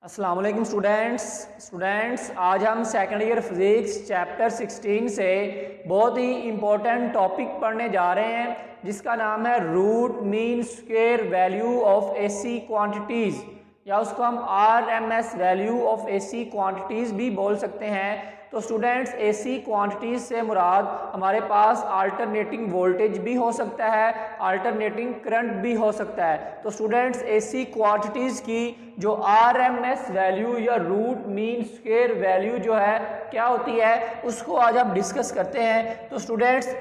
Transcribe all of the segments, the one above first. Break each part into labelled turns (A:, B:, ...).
A: अस्सलाम वालेकुम स्टूडेंट्स आज हम सेकेंड ईयर फिज़िक्स चैप्टर 16 से बहुत ही इम्पोर्टेंट टॉपिक पढ़ने जा रहे हैं जिसका नाम है root mean square value of AC quantities, या उसको हम RMS value of AC quantities भी बोल सकते हैं। तो स्टूडेंट्स एसी क्वांटिटीज़ से मुराद हमारे पास अल्टरनेटिंग वोल्टेज भी हो सकता है, अल्टरनेटिंग करंट भी हो सकता है। तो स्टूडेंट्स एसी क्वांटिटीज़ की जो आरएमएस वैल्यू या रूट मीन स्क्वायर वैल्यू जो है क्या होती है उसको आज हम डिस्कस करते हैं। तो स्टूडेंट्स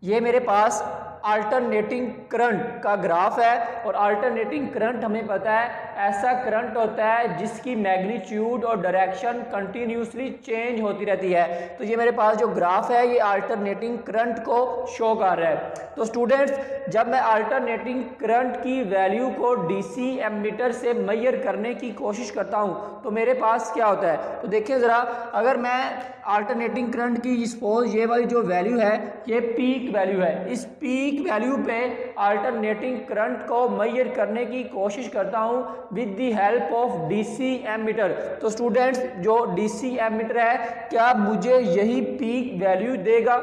A: ये मेरे पास अल्टरनेटिंग करंट का ग्राफ है और अल्टरनेटिंग करंट हमें पता है ऐसा करंट होता है जिसकी मैग्नीट्यूड और डायरेक्शन कंटिन्यूसली चेंज होती रहती है। तो ये मेरे पास जो ग्राफ है ये अल्टरनेटिंग करंट को शो कर रहा है। तो स्टूडेंट्स जब मैं अल्टरनेटिंग करंट की वैल्यू को डीसी एमीटर से मेजर करने की कोशिश करता हूँ तो मेरे पास क्या होता है, तो देखिए ज़रा, अगर मैं अल्टरनेटिंग करंट की सपोज ये वाली जो वैल्यू है ये पीक वैल्यू है, इस पीक वैल्यू पे अल्टरनेटिंग करंट को मेजर करने की कोशिश करता हूँ with the help of DC ammeter. तो स्टूडेंट्स जो डीसी एमीटर है क्या मुझे यही पीक वैल्यू देगा,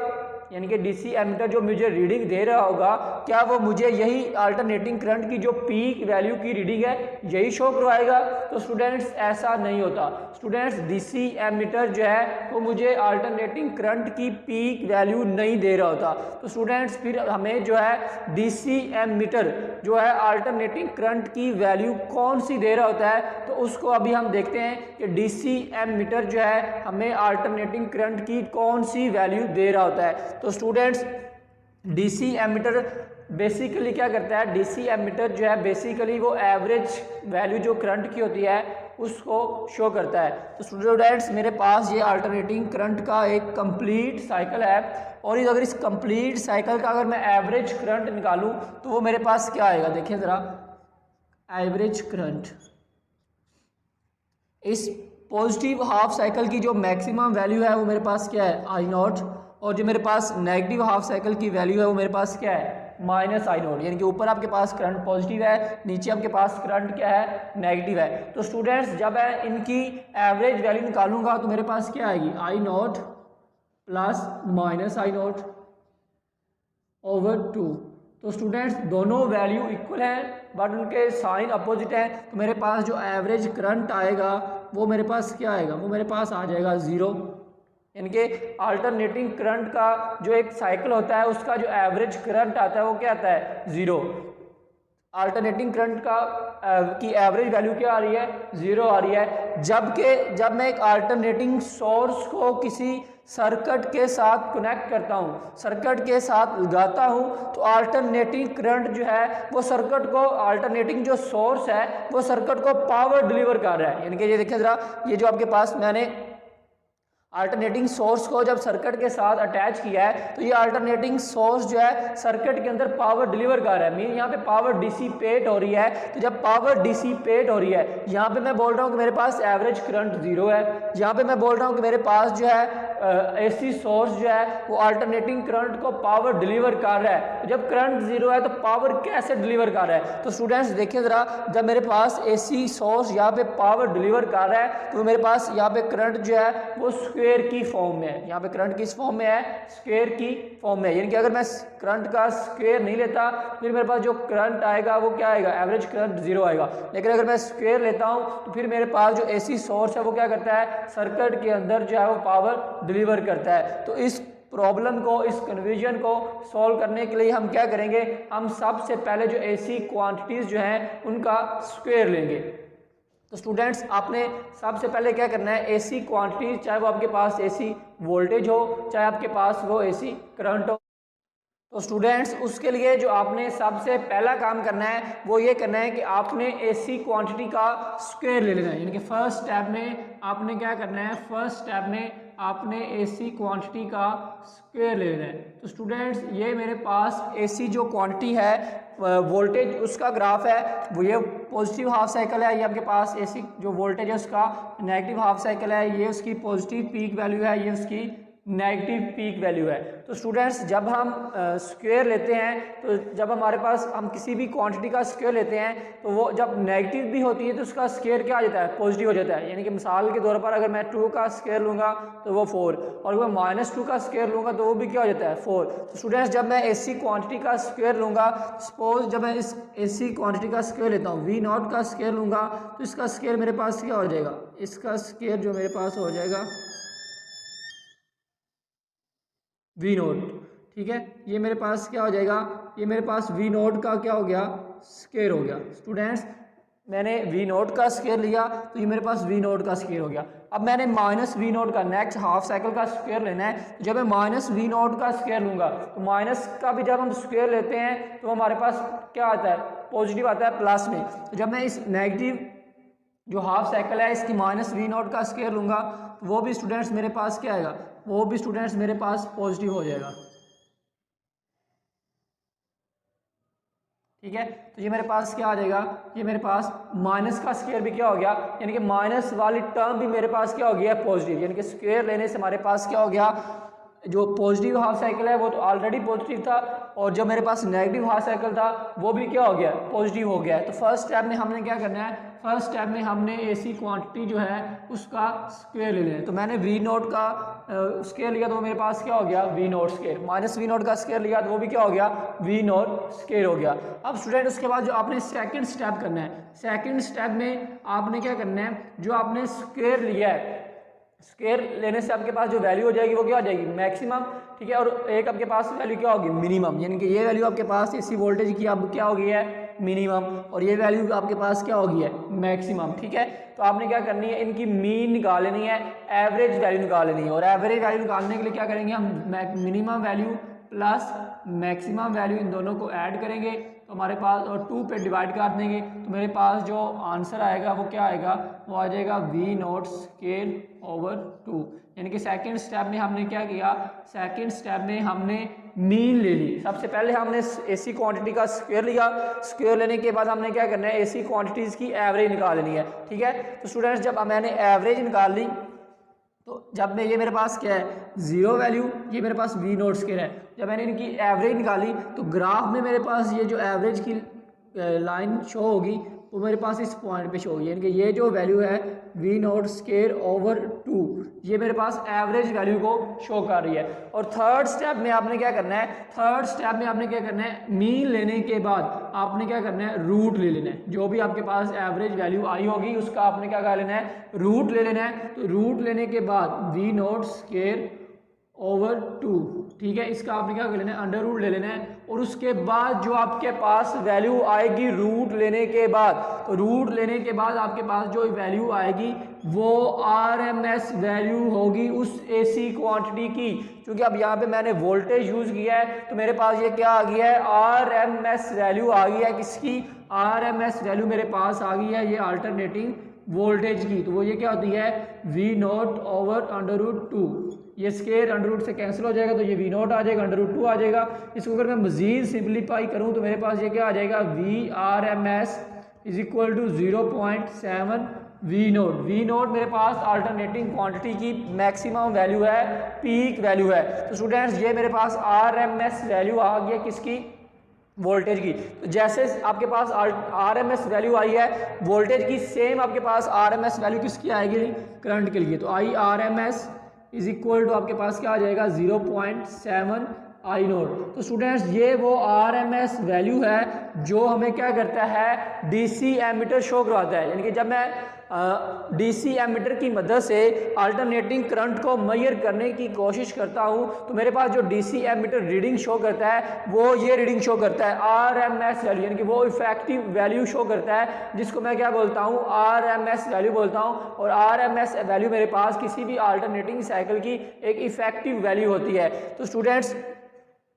A: यानी कि डीसी एमीटर जो मुझे रीडिंग दे रहा होगा क्या वो मुझे यही अल्टरनेटिंग करंट की जो पीक वैल्यू की रीडिंग है यही शो करवाएगा? तो स्टूडेंट्स ऐसा नहीं होता। स्टूडेंट्स डीसी एमीटर जो है वो मुझे अल्टरनेटिंग करंट की पीक वैल्यू नहीं दे रहा होता। तो स्टूडेंट्स फिर हमें जो है डीसी एमीटर जो है अल्टरनेटिंग करंट की वैल्यू कौन सी दे रहा होता है, तो उसको अभी हम देखते हैं कि डीसी एमीटर जो है हमें अल्टरनेटिंग करंट की कौन सी वैल्यू दे रहा होता है। तो स्टूडेंट्स डीसी एमीटर बेसिकली क्या करता है, डीसी एमीटर जो है बेसिकली वो एवरेज वैल्यू जो करंट की होती है उसको शो करता है। तो स्टूडेंट्स मेरे पास ये अल्टरनेटिंग करंट का एक कंप्लीट साइकिल है और अगर इस कंप्लीट साइकिल का अगर मैं एवरेज करंट निकालूं तो वो मेरे पास क्या आएगा, देखिए ज़रा, एवरेज करंट इस पॉजिटिव हाफ साइकिल की जो मैक्सिमम वैल्यू है वो मेरे पास क्या है, आई नॉट, और जो मेरे पास नेगेटिव हाफ साइकिल की वैल्यू है वो मेरे पास क्या है, माइनस आई नोट। यानी कि ऊपर आपके पास करंट पॉजिटिव है, नीचे आपके पास करंट क्या है, नेगेटिव है। तो स्टूडेंट्स जब मैं इनकी एवरेज वैल्यू निकालूंगा तो मेरे पास क्या आएगी, I naught plus minus I naught over 2। तो स्टूडेंट्स दोनों वैल्यू इक्वल हैं बट उनके साइन अपोजिट हैं। तो मेरे पास जो एवरेज करंट आएगा वो मेरे पास क्या आएगा, वो मेरे पास आ जाएगा ज़ीरो। यानी कि अल्टरनेटिंग करंट का जो एक साइकिल होता है उसका जो एवरेज करंट आता है वो क्या आता है, ज़ीरो। अल्टरनेटिंग करंट का की एवरेज वैल्यू क्या आ रही है, ज़ीरो आ रही है। जबकि जब मैं एक अल्टरनेटिंग सोर्स को किसी सर्किट के साथ कनेक्ट करता हूँ, सर्किट के साथ लगाता हूँ, तो अल्टरनेटिंग करंट जो है वो सर्किट को, अल्टरनेटिंग जो सोर्स है वो सर्किट को पावर डिलीवर कर रहा है। यानी कि ये देखिए ज़रा, ये जो आपके पास मैंने अल्टरनेटिंग सोर्स को जब सर्किट के साथ अटैच किया है तो ये अल्टरनेटिंग सोर्स जो है सर्किट के अंदर पावर डिलीवर कर रहा है, मीन यहाँ पे पावर डिसिपेट हो रही है। तो जब पावर डिसिपेट हो रही है, यहाँ पे मैं बोल रहा हूँ कि मेरे पास एवरेज करंट ज़ीरो है, यहाँ पे मैं बोल रहा हूँ कि मेरे पास जो है एसी सोर्स जो है वो अल्टरनेटिंग करंट को पावर डिलीवर कर रहा है। तो जब करंट ज़ीरो है तो पावर कैसे डिलीवर कर रहा है, तो स्टूडेंट्स देखिए ज़रा, जब मेरे पास एसी सोर्स यहाँ पे पावर डिलीवर कर रहा है तो मेरे पास यहाँ पे करंट जो है वो स्क्वायर की फॉर्म में है। यहाँ पे करंट किस फॉर्म में है, स्क्वायर की फॉर्म में। यानी कि अगर मैं करंट का स्क्वायर नहीं लेता फिर मेरे पास जो करंट आएगा वो क्या आएगा, एवरेज करंट ज़ीरो आएगा। लेकिन अगर मैं स्क्वायर लेता हूँ तो फिर मेरे पास जो एसी सोर्स है वो क्या करता है, सर्किट के अंदर जो है वो पावर डिलीवर करता है। तो इस प्रॉब्लम को, इस कन्फ्यूजन को सॉल्व करने के लिए हम क्या करेंगे, हम सबसे पहले जो एसी क्वांटिटीज़ जो हैं उनका स्क्वायर लेंगे। तो स्टूडेंट्स आपने सबसे पहले क्या करना है, एसी क्वांटिटी, चाहे वो आपके पास एसी वोल्टेज हो चाहे आपके पास वो एसी करंट हो, तो स्टूडेंट्स उसके लिए जो आपने सबसे पहला काम करना है वो ये करना है कि आपने एसी क्वांटिटी का स्क्वायर ले लेना है। यानी कि फर्स्ट स्टेप में आपने क्या करना है, फर्स्ट स्टेप में आपने एसी क्वांटिटी का स्क्वायर ले लेना है। तो स्टूडेंट्स ये मेरे पास एसी जो क्वांटिटी है वोल्टेज उसका ग्राफ है, वो ये पॉजिटिव हाफ साइकिल है, ये आपके पास एसी जो वोल्टेज है उसका नेगेटिव हाफ साइकिल है, ये उसकी पॉजिटिव पीक वैल्यू है, ये उसकी नेगेटिव पीक वैल्यू है। तो स्टूडेंट्स जब हम स्क्वायर लेते हैं, तो जब हमारे पास हम किसी भी क्वांटिटी का स्क्वायर लेते हैं तो वो जब नेगेटिव भी होती है तो उसका स्क्वायर क्या आ जाता है, पॉजिटिव हो जाता है। यानी कि मिसाल के तौर पर अगर मैं 2 का स्क्वायर लूँगा तो वो 4, और अगर मैं -2 का स्क्वायर लूँगा तो वो भी क्या हो जाता है, 4। तो स्टूडेंट्स जब मैं ऐसी क्वान्टिटी का स्क्वायर लूँगा, सपोज जब मैं इस ऐसी क्वान्टिटी का स्क्वायर लेता हूँ, V0 का स्क्वायर लूँगा तो इसका स्क्वायर मेरे पास क्या हो जाएगा, इसका स्क्वायर जो मेरे पास हो जाएगा V0, ठीक है। ये मेरे पास क्या हो जाएगा, ये मेरे पास V0 का क्या हो गया, स्क्वायर हो गया। स्टूडेंट्स मैंने V0 का स्क्वायर लिया तो ये मेरे पास V0 का स्क्वायर हो गया। अब मैंने -V0 का नेक्स्ट हाफ साइकिल का स्क्वायर लेना है, तो जब मैं -V0 का स्क्वायर लूँगा तो माइनस का भी जब हम स्क्वायर लेते हैं तो हमारे पास क्या आता है, पॉजिटिव आता है प्लस में। तो जब मैं इस नेगेटिव जो हाफ साइकिल है इसकी -V0 का स्क्वायर लूँगा तो वो भी स्टूडेंट्स मेरे पास क्या आएगा, वो भी स्टूडेंट्स मेरे पास पॉजिटिव हो जाएगा, ठीक है। तो ये मेरे पास क्या आ जाएगा, ये मेरे पास माइनस का स्क्वायर भी क्या हो गया, यानी कि माइनस वाली टर्म भी मेरे पास क्या हो गया, पॉजिटिव। यानी कि स्क्वायर लेने से हमारे पास क्या हो गया, जो पॉजिटिव हाफ साइकिल है वो तो ऑलरेडी पॉजिटिव था, और जो मेरे पास नेगेटिव हाफ साइकिल था वो भी क्या हो गया, पॉजिटिव हो गया है। तो फर्स्ट स्टेप में हमने क्या करना है, फर्स्ट स्टेप में हमने ऐसी क्वांटिटी जो है उसका स्क्वायर ले लेना है। तो मैंने V0 का स्क्वायर लिया तो वो मेरे पास क्या हो गया, V0 स्क्वायर। -V0 का स्क्वायर लिया तो वो भी क्या हो गया, V0 स्क्वायर हो गया। अब स्टूडेंट उसके बाद जो आपने सेकंड स्टेप करना है, सेकंड स्टेप में आपने क्या करना है, जो आपने स्क्वायर लिया है, स्क्वायर लेने से आपके पास जो वैल्यू हो जाएगी वो क्या हो जाएगी, मैक्सिमम, ठीक है। और एक आपके पास वैल्यू क्या होगी, मिनिमम। यानी कि ये वैल्यू आपके पास एसी वोल्टेज की अब क्या हो गई है, मिनिमम, और ये वैल्यू आपके पास क्या होगी है, मैक्सिमम, ठीक है। तो आपने क्या करनी है, इनकी मीन निकाल लेनी है, एवरेज वैल्यू निकाल लेनी है। और एवरेज वैल्यू निकालने के लिए क्या करेंगे हम, minimum value plus maximum value in दोनों को ऐड करेंगे तो हमारे पास, और 2 पे डिवाइड कर देंगे तो मेरे पास जो आंसर आएगा वो क्या आएगा, वो आ जाएगा V0 स्क्वायर ओवर 2। यानी कि सेकंड स्टेप में हमने क्या किया, सेकंड स्टेप में हमने मीन ले ली। सबसे पहले हमने ऐसी क्वांटिटी का स्क्वायर लिया, स्क्वायर लेने के बाद हमने क्या करना है, ऐसी क्वांटिटीज़ की एवरेज निकाल लेनी है, ठीक है। तो स्टूडेंट्स जब मैंने एवरेज निकाल ली तो जब मैं, ये मेरे पास क्या है, 0 वैल्यू, ये मेरे पास V0 स्क्वायर है। जब मैंने इनकी एवरेज निकाली तो ग्राफ में मेरे पास ये जो एवरेज की लाइन शो होगी वो मेरे पास इस पॉइंट पे शो होगी। यानी कि ये जो वैल्यू है V0 स्क्वायर ओवर 2, ये मेरे पास एवरेज वैल्यू को शो कर रही है। और थर्ड स्टेप में आपने क्या करना है, थर्ड स्टेप में आपने क्या करना है, मीन लेने के बाद आपने क्या करना है, रूट ले लेना है। जो भी आपके पास एवरेज वैल्यू आई होगी उसका आपने क्या कर लेना है, रूट ले लेना है। तो रूट लेने के बाद V0 स्क्वायर ओवर 2, ठीक है, इसका आपने क्या कर लेना है, अंडर रूट ले लेना है। और उसके बाद जो आपके पास वैल्यू आएगी रूट लेने के बाद, तो रूट लेने के बाद आपके पास जो वैल्यू आएगी वो RMS वैल्यू होगी उस AC क्वांटिटी की। क्योंकि अब यहाँ पे मैंने वोल्टेज यूज़ किया है तो मेरे पास ये क्या आ गया है, RMS वैल्यू आ गई है, किसकी, RMS वैल्यू मेरे पास आ गई है, ये अल्टरनेटिंग वोल्टेज की। तो वो ये क्या होती है, V0 ओवर अंडर रूट 2, ये स्क्वायर अंडर रूट से कैंसिल हो जाएगा तो ये V0 आ जाएगा, अंडर रूट 2 आ जाएगा। इसको अगर मैं मजीद सिंप्लीफाई करूँ तो मेरे पास ये क्या आ जाएगा, VRMS is equal to 0.7 V0। V0 मेरे पास अल्टरनेटिंग क्वांटिटी की मैक्सिमम वैल्यू है, पीक वैल्यू है। तो स्टूडेंट्स ये मेरे पास RMS वैल्यू आ गई है, किसकी, वोल्टेज की। तो जैसे आपके पास RMS वैल्यू आई है वोल्टेज की, सेम आपके पास RMS वैल्यू किसकी आएगी, करंट के लिए। तो IRMS इज इक्वल टू आपके पास क्या आ जाएगा, 0.7 I0। तो स्टूडेंट्स ये वो RMS वैल्यू है जो हमें क्या करता है, DC एमीटर शो करवाता है। यानी कि जब मैं DC एमीटर की मदद से अल्टरनेटिंग करंट को मेजर करने की कोशिश करता हूँ तो मेरे पास जो DC एमीटर रीडिंग शो करता है वो ये रीडिंग शो करता है RMS वैल्यू, यानी कि वो इफेक्टिव वैल्यू शो करता है जिसको मैं क्या बोलता हूँ, RMS वैल्यू बोलता हूँ। और RMS वैल्यू मेरे पास किसी भी अल्टरनेटिंग साइकिल की एक इफेक्टिव वैल्यू होती है। तो स्टूडेंट्स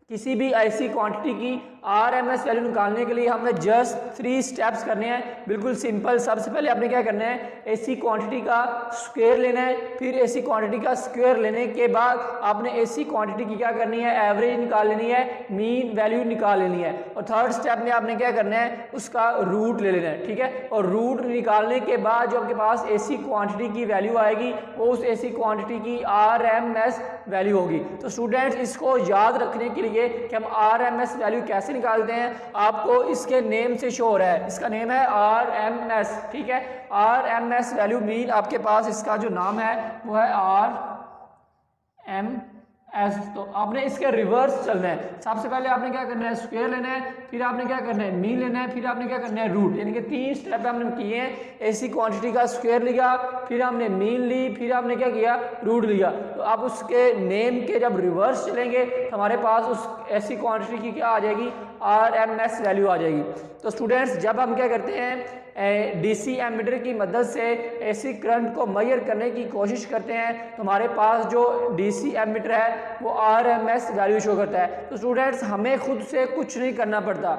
A: किसी भी ऐसी क्वांटिटी की RMS वैल्यू निकालने के लिए हमने जस्ट 3 स्टेप्स करने हैं, बिल्कुल सिंपल। सबसे पहले आपने क्या करना है, ऐसी क्वांटिटी का स्क्वायर लेना है, फिर ऐसी क्वांटिटी का स्क्वायर लेने के बाद आपने ऐसी क्वांटिटी की क्या करनी है, एवरेज निकाल लेनी है, मीन वैल्यू निकाल लेनी है। और थर्ड स्टेप में आपने क्या करना है, उसका रूट ले लेना है, ठीक है। और रूट निकालने के बाद जो आपके पास ऐसी क्वांटिटी की वैल्यू आएगी वो उस ऐसी क्वांटिटी की RMS वैल्यू होगी। तो स्टूडेंट्स इसको याद रखने के लिए कि हम RMS वैल्यू कैसे निकालते हैं, आपको इसके नेम से शो हो रहा है, इसका नेम है RMS, ठीक है। RMS वैल्यू मीन आपके पास इसका जो नाम है वो है RMS। तो आपने इसके रिवर्स चलना है। सबसे पहले आपने क्या करना है, स्क्वायर लेना है, फिर आपने क्या करना है, मीन लेना है, फिर आपने क्या करना है, रूट, यानी कि 3 स्टेप हमने किए हैं। ऐसी क्वांटिटी का स्क्वायर लिया, फिर हमने मीन ली, फिर आपने क्या किया, रूट लिया। तो आप उसके नेम के जब रिवर्स चलेंगे तो हमारे पास उस ऐसी क्वांटिटी की क्या आ जाएगी, RMS वैल्यू आ जाएगी। तो स्टूडेंट्स जब हम क्या करते हैं DC एमीटर की मदद से एसी करंट को मेजर करने की कोशिश करते हैं तो हमारे पास जो DC एमीटर है वो RMS वैल्यू शो करता है। तो स्टूडेंट्स हमें खुद से कुछ नहीं करना पड़ता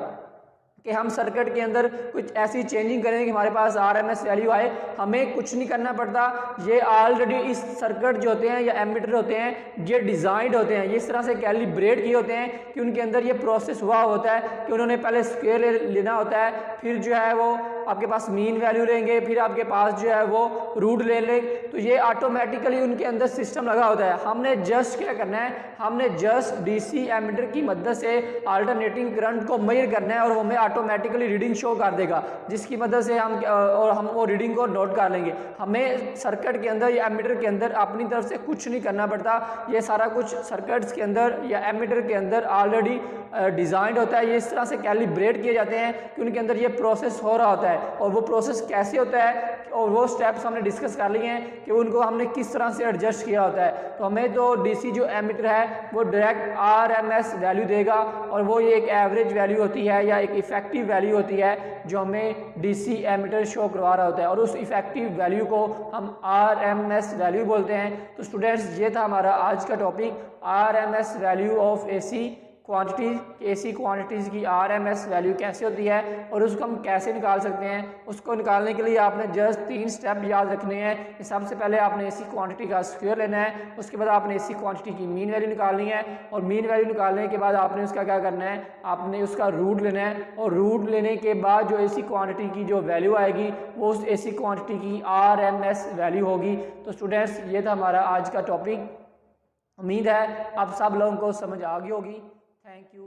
A: कि हम सर्किट के अंदर कुछ ऐसी चेंजिंग करें कि हमारे पास RMS वैल्यू आए, हमें कुछ नहीं करना पड़ता। ये ऑलरेडी इस सर्किट जो होते हैं या एमीटर होते हैं ये डिज़ाइंड होते हैं, ये इस तरह से कैलिब्रेट किए होते हैं कि उनके अंदर ये प्रोसेस हुआ होता है कि उन्होंने पहले स्केल लेना होता है, फिर जो है वो आपके पास मीन वैल्यू लेंगे, फिर आपके पास जो है वो रूट ले लें। तो ये ऑटोमेटिकली उनके अंदर सिस्टम लगा होता है। हमने जस्ट क्या करना है, हमने जस्ट DC एमीटर की मदद से अल्टरनेटिंग करंट को मेजर करना है और वो हमें ऑटोमेटिकली रीडिंग शो कर देगा, जिसकी मदद से हम वो रीडिंग को नोट कर लेंगे। हमें सर्किट के अंदर या एमीटर के अंदर अपनी तरफ से कुछ नहीं करना पड़ता, ये सारा कुछ सर्किट्स के अंदर या एमीटर के अंदर ऑलरेडी डिज़ाइंड होता है। ये इस तरह से कैलिब्रेट किए जाते हैं कि उनके अंदर ये प्रोसेस हो रहा होता है। और वो प्रोसेस कैसे होता है और वो स्टेप्स हमने डिस्कस कर लिए हैं कि उनको हमने किस तरह से एडजस्ट किया होता है। तो हमें तो DC जो एमीटर है वो डायरेक्ट RMS वैल्यू देगा और वो ये एक एवरेज वैल्यू होती है या एक इफेक्टिव वैल्यू होती है जो हमें DC एमीटर शो करवा रहा होता है और उस इफेक्टिव वैल्यू को हम RMS वैल्यू बोलते हैं। तो स्टूडेंट्स ये था हमारा आज का topic, RMS value of AC quantities की RMS वैल्यू कैसे होती है और उसको हम कैसे निकाल सकते हैं। उसको निकालने के लिए आपने जस्ट 3 स्टेप याद रखने हैं। सबसे पहले आपने AC क्वांटिटी का स्क्वायर लेना है, उसके बाद आपने AC क्वांटिटी की मीन वैल्यू निकालनी है और मीन वैल्यू निकालने के बाद आपने उसका क्या करना है, आपने उसका रूट लेना है और रूट लेने के बाद जो AC क्वांटिटी की जो वैल्यू आएगी वो उस AC क्वांटिटी की RMS वैल्यू होगी। तो स्टूडेंट्स ये था हमारा आज का टॉपिक। उम्मीद है आप सब लोगों को समझ आ गई होगी। Thank you.